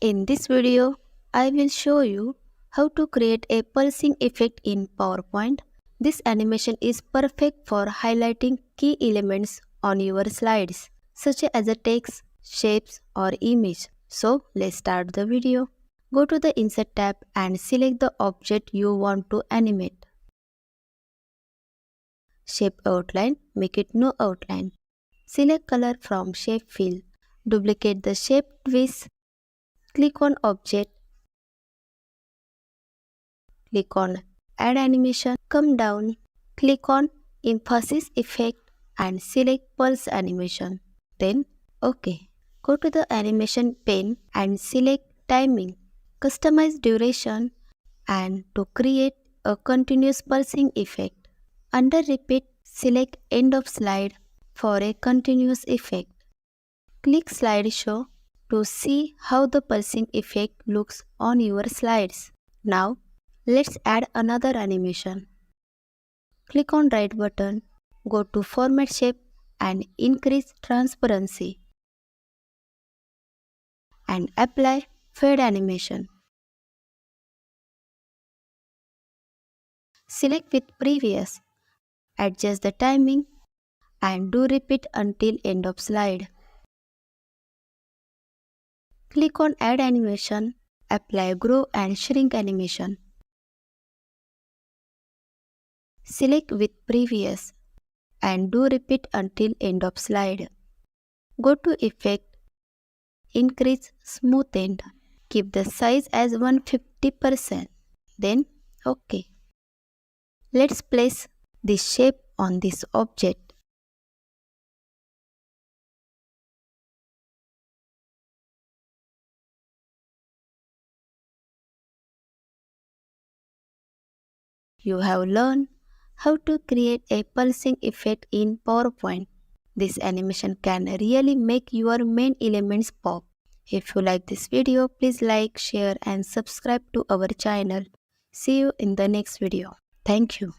In this video, I will show you how to create a pulsing effect in PowerPoint. This animation is perfect for highlighting key elements on your slides, such as a text, shapes, or image. So let's start the video. Go to the Insert tab and select the object you want to animate. Shape outline, make it no outline. Select color from shape field. Duplicate the shape twice. Click on object. Click on add animation. Come down. Click on emphasis effect and select pulse animation. Then OK. Go to the animation pane and select timing. Customize duration and to create a continuous pulsing effect. Under repeat, select end of slide for a continuous effect. Click slideshow to see how the pulsing effect looks on your slides. Now, let's add another animation. Click on right button, go to format shape and increase transparency and apply fade animation. Select with previous, adjust the timing and do repeat until end of slide. Click on add animation, apply grow and shrink animation. Select with previous and do repeat until end of slide. Go to effect, increase smoothness. Keep the size as 150%. Then OK. Let's place this shape on this object. You have learned how to create a pulsing effect in PowerPoint. This animation can really make your main elements pop. If you like this video, please like, share and subscribe to our channel. See you in the next video. Thank you.